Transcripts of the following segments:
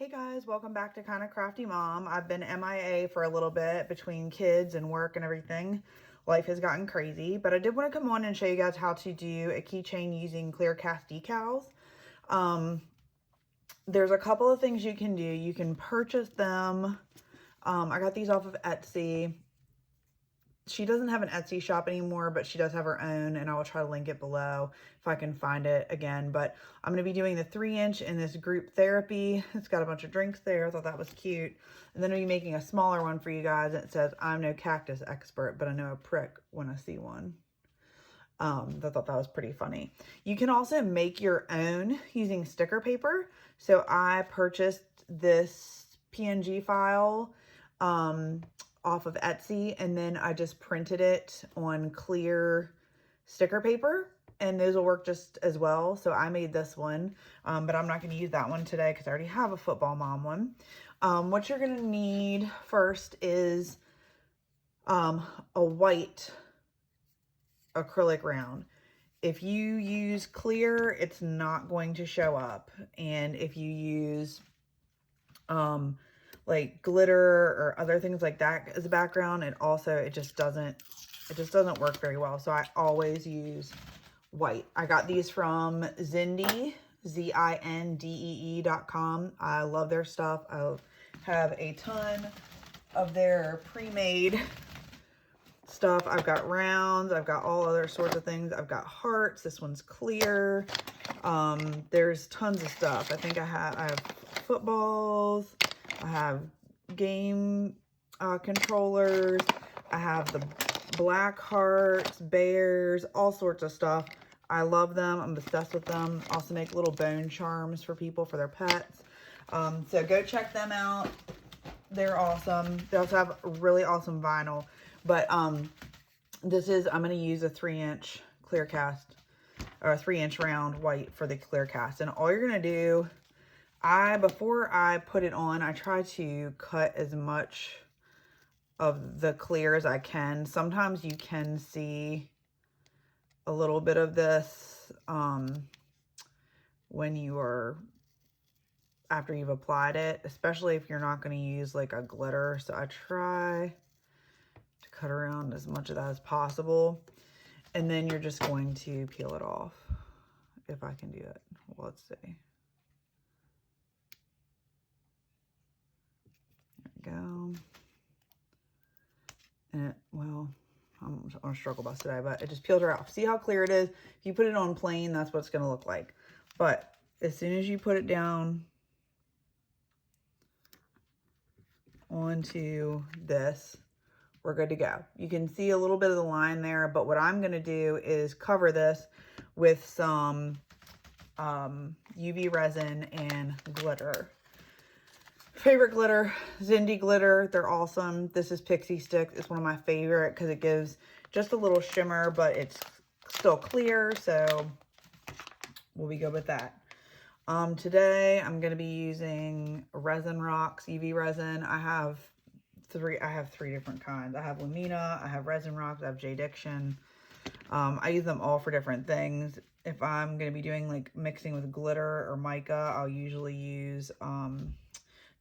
Hey guys, welcome back to Kinda Crafty Mom. I've been MIA for a little bit between kids and work and everything. Life has gotten crazy, but I did want to come on and show you guys how to do a keychain using clear cast decals. There's a couple of things you can do. You can purchase them. I got these off of Etsy. She doesn't have an Etsy shop anymore, but she does have her own, and I will try to link it below if I can find it again. But I'm going to be doing the 3-inch in this group therapy. It's got a bunch of drinks there. I thought that was cute. And then I'll be making a smaller one for you guys. It says, I'm no cactus expert, but I know a prick when I see one. I thought that was pretty funny. You can also make your own using sticker paper. So I purchased this PNG file off of Etsy, and then I just printed it on clear sticker paper, and those will work just as well. So I made this one, but I'm not going to use that one today because I already have a football mom one. What you're going to need first is a white acrylic round. If you use clear, it's not going to show up. And if you use like glitter or other things like that as a background, it just doesn't work very well. So I always use white. I got these from Zindee, Zindee.com. I love their stuff. I have a ton of their pre-made stuff. I've got rounds. I've got all other sorts of things. I've got hearts. This one's clear. There's tons of stuff. I think I have footballs. I have game controllers. I have the black hearts, bears, all sorts of stuff. I love them. I'm obsessed with them. Also make little bone charms for people for their pets. So go check them out. They're awesome. They also have really awesome vinyl. But I'm going to use a 3-inch clear cast, or a 3-inch round white for the clear cast. And all you're going to do, before I put it on, I try to cut as much of the clear as I can. Sometimes you can see a little bit of this after you've applied it, especially if you're not going to use like a glitter. So I try to cut around as much of that as possible. And then you're just going to peel it off, if I can do it. Well, let's see. Go. And well, I'm on a struggle bus today, but it just peeled her off. See how clear it is? If you put it on plain, that's what it's going to look like. But as soon as you put it down onto this, we're good to go. You can see a little bit of the line there, but what I'm going to do is cover this with some UV resin and glitter. Favorite glitter, Zindee glitter. They're awesome. This is Pixie Stick. It's one of my favorite because it gives just a little shimmer, but it's still clear, so we'll be good with that. Today I'm going to be using Resin Rocks UV resin. I have three different kinds. I have Lumina, I have Resin Rocks, I have J-Diction. I use them all for different things. If I'm going to be doing like mixing with glitter or mica, I'll usually use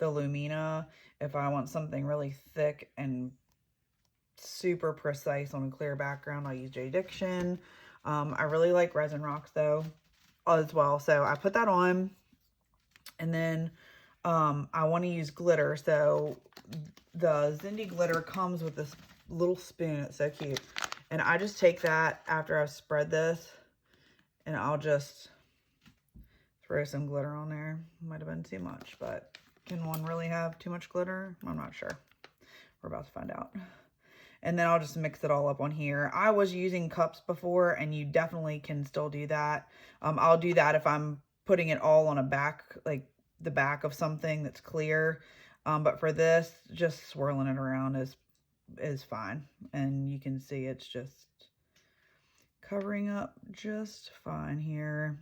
the Lumina. If I want something really thick and super precise on a clear background, I'll use J-Diction. I really like Resin Rocks though as well. So I put that on, and then I want to use glitter. So the Zindee glitter comes with this little spoon. It's so cute. And I just take that after I've spread this, and I'll just throw some glitter on there. Might have been too much, but can one really have too much glitter? I'm not sure. We're about to find out. And then I'll just mix it all up on here. I was using cups before, and you definitely can still do that. I'll do that if I'm putting it all on a back, like the back of something that's clear. But for this, just swirling it around is fine. And you can see it's just covering up just fine here.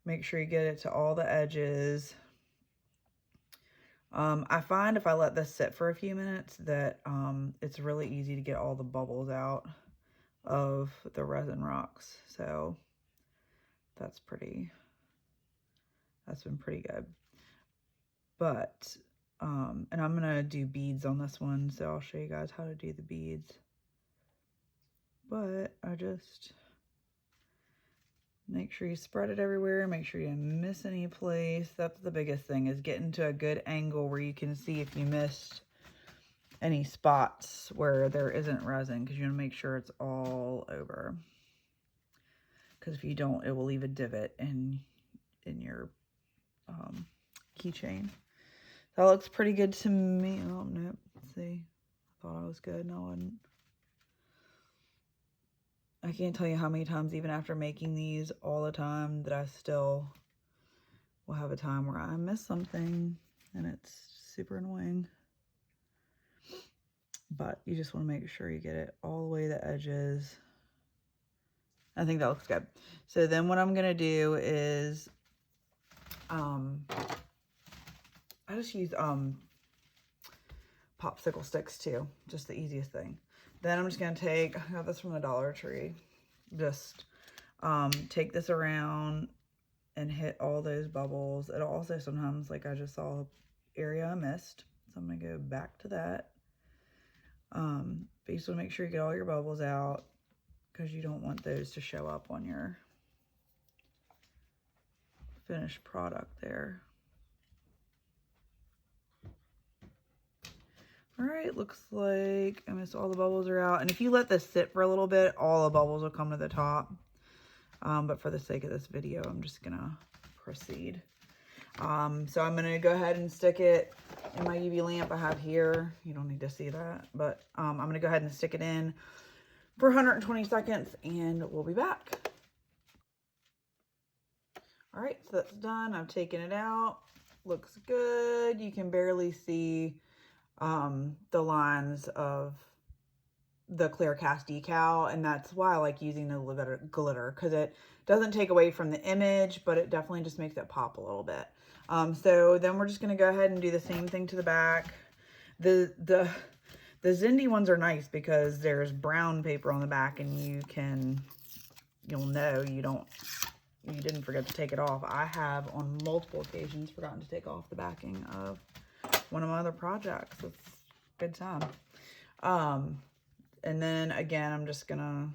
Make sure you get it to all the edges. I find if I let this sit for a few minutes that it's really easy to get all the bubbles out of the Resin Rocks. So that's been pretty good. But, and I'm going to do beads on this one, so I'll show you guys how to do the beads. But I just make sure you spread it everywhere, make sure you don't miss any place. That's the biggest thing, is getting to a good angle where you can see if you missed any spots where there isn't resin, because you want to make sure it's all over. Because if you don't, it will leave a divot in your keychain. That looks pretty good to me. Oh, nope. Let's see. I thought I was good. No, I wasn't. I can't tell you how many times, even after making these all the time, that I still will have a time where I miss something, and it's super annoying. But you just want to make sure you get it all the way to the edges. I think that looks good. So then what I'm going to do is, I just use popsicle sticks too, just the easiest thing. Then I'm just going to take, I got this from the Dollar Tree, just take this around and hit all those bubbles. It'll also sometimes, like I just saw area I missed, so I'm going to go back to that. But you just want to make sure you get all your bubbles out, because you don't want those to show up on your finished product there. All right, looks like almost all the bubbles are out. And if you let this sit for a little bit, all the bubbles will come to the top. But for the sake of this video, I'm just gonna proceed. So I'm gonna go ahead and stick it in my UV lamp I have here. You don't need to see that, but I'm gonna go ahead and stick it in for 120 seconds and we'll be back. All right, so that's done. I've taken it out. Looks good. You can barely see the lines of the clear cast decal, and that's why I like using the glitter, because it doesn't take away from the image, but it definitely just makes it pop a little bit. So then we're just going to go ahead and do the same thing to the back. The Zindee ones are nice because there's brown paper on the back, and you'll know you didn't forget to take it off. I have on multiple occasions forgotten to take off the backing of one of my other projects. It's a good time. And then again, I'm just gonna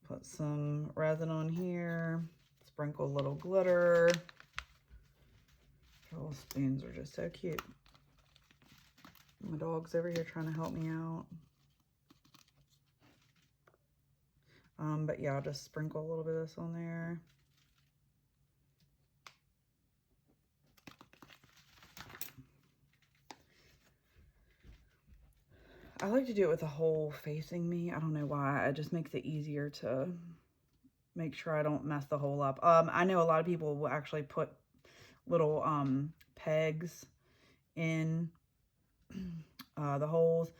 put some resin on here, sprinkle a little glitter. The little spoons are just so cute. My dog's over here trying to help me out. But yeah, I'll just sprinkle a little bit of this on there. I like to do it with the hole facing me. I don't know why. It just makes it easier to make sure I don't mess the hole up. I know a lot of people will actually put little pegs in the holes,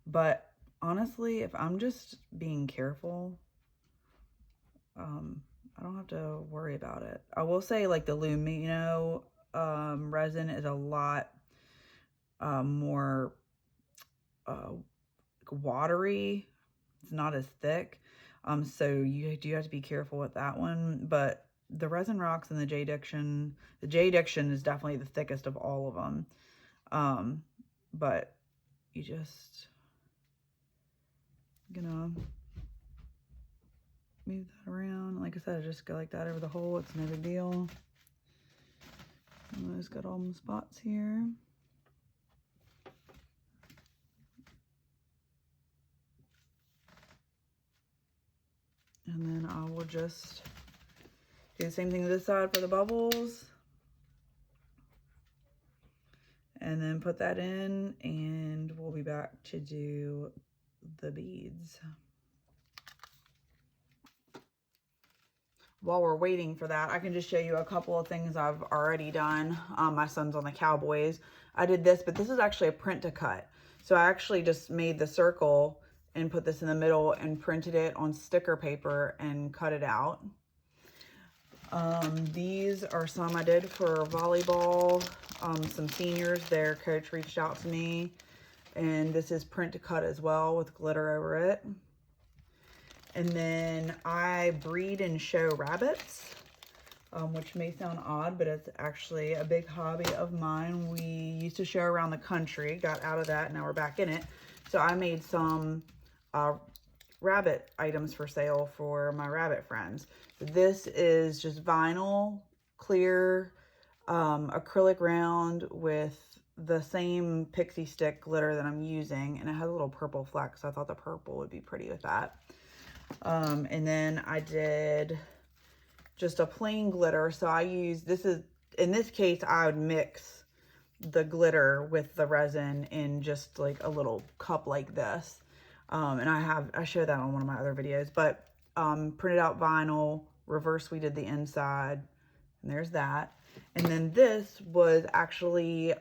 but honestly, if I'm just being careful, I don't have to worry about it. I will say, like, the Lumino resin is a lot more watery. It's not as thick, so you do have to be careful with that one. But the Resin Rocks and the J Diction is definitely the thickest of all of them. But you just gonna move that around. Like I said, I just go like that over the hole. It's no big deal. Almost got all my spots here. And then I will just do the same thing to this side for the bubbles. And then put that in, and we'll be back to do the beads. While we're waiting for that, I can just show you a couple of things I've already done. My son's on the Cowboys. I did this, but this is actually a print to cut. So I actually just made the circle and put this in the middle and printed it on sticker paper and cut it out. These are some I did for volleyball. Some seniors, their coach reached out to me, and this is print to cut as well with glitter over it. And then I breed and show rabbits. which may sound odd, but it's actually a big hobby of mine. We used to show around the country, got out of that, now we're back in it. So I made some rabbit items for sale for my rabbit friends. This is just vinyl, clear, acrylic round with the same pixie stick glitter that I'm using, and it has a little purple fleck, so I thought the purple would be pretty with that. And then I did just a plain glitter. So I use, in this case, I would mix the glitter with the resin in just like a little cup like this. And I showed that on one of my other videos, but printed out vinyl, reverse we did the inside, and there's that. And then this was actually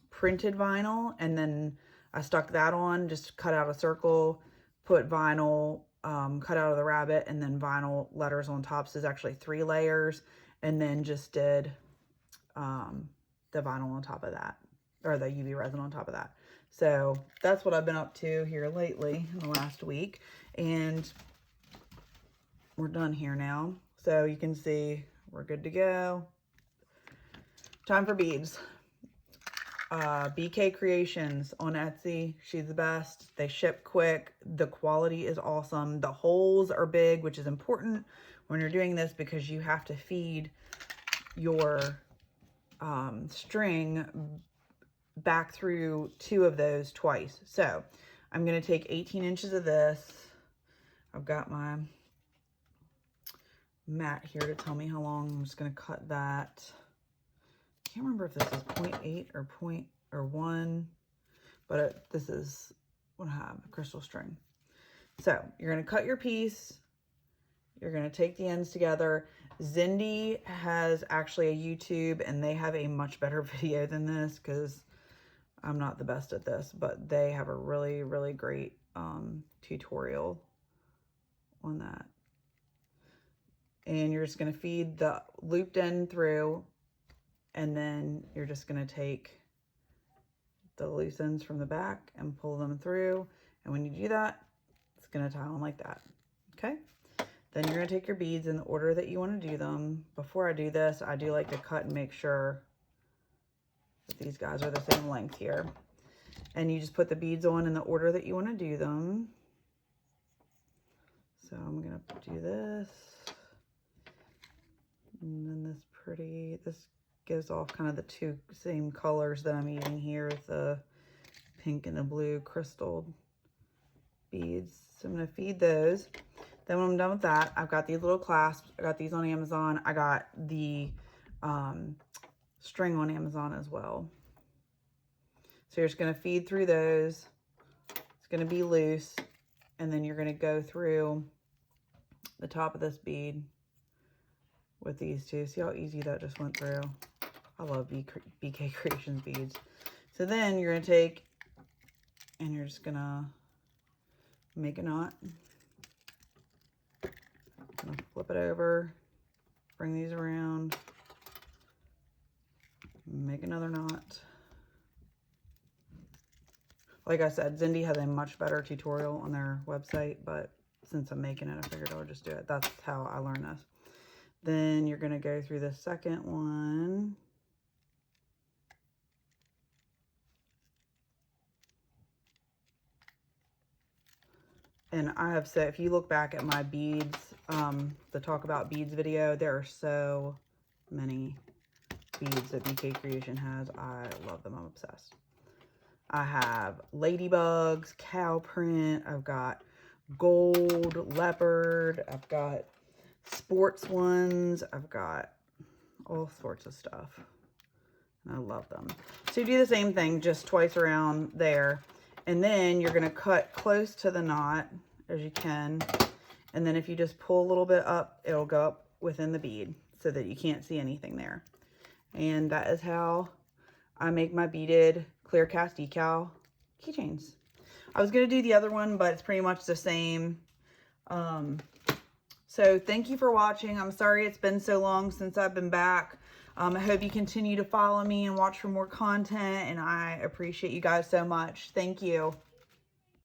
printed vinyl, and then I stuck that on, just cut out a circle, put vinyl, cut out of the rabbit, and then vinyl letters on top. So there's actually 3 layers, and then just did the vinyl on top of that, or the UV resin on top of that. So that's what I've been up to here lately in the last week, and we're done here now. So you can see we're good to go. Time for beads. BKCreations on Etsy. She's the best. They ship quick. The quality is awesome. The holes are big, which is important when you're doing this because you have to feed your string back through 2 of those twice. So I'm going to take 18 inches of this. I've got my mat here to tell me how long. I'm just going to cut that. I can't remember if this is 0.8 or 1, but this is what I have, a crystal string. So you're going to cut your piece. You're going to take the ends together. Zindee has actually a YouTube, and they have a much better video than this because I'm not the best at this, but they have a really, really great tutorial on that. And you're just going to feed the looped end through, and then you're just going to take the loose ends from the back and pull them through. And when you do that, it's going to tie on like that. Okay. Then you're going to take your beads in the order that you want to do them. Before I do this, I do like to cut and make sure that these guys are the same length here. And you just put the beads on in the order that you want to do them. So I'm going to do this. And then this gives off kind of the 2 same colors that I'm using here with the pink and the blue crystal beads. So I'm going to feed those. Then when I'm done with that, I've got these little clasps. I got these on Amazon. I got the string on Amazon as well. So you're just going to feed through those. It's going to be loose. And then you're going to go through the top of this bead with these 2. See how easy that just went through? I love BKCreations beads. So then you're going to take, and you're just going to make a knot. I'm going to flip it over, bring these around, make another knot. Like I said, Zindee has a much better tutorial on their website, but since I'm making it, I figured I would just do it. That's how I learned this. Then you're going to go through the second one. And I have said, if you look back at my beads, the Talk About Beads video, there are so many beads that BKCreation has. I love them. I'm obsessed. I have ladybugs, cow print. I've got gold, leopard. I've got sports ones. I've got all sorts of stuff. And I love them. So you do the same thing, just twice around there. And then you're going to cut close to the knot as you can. And then if you just pull a little bit up, it'll go up within the bead so that you can't see anything there. And that is how I make my beaded clear cast decal keychains. I was going to do the other one, but it's pretty much the same. So thank you for watching. I'm sorry it's been so long since I've been back. I hope you continue to follow me and watch for more content, and I appreciate you guys so much. Thank you.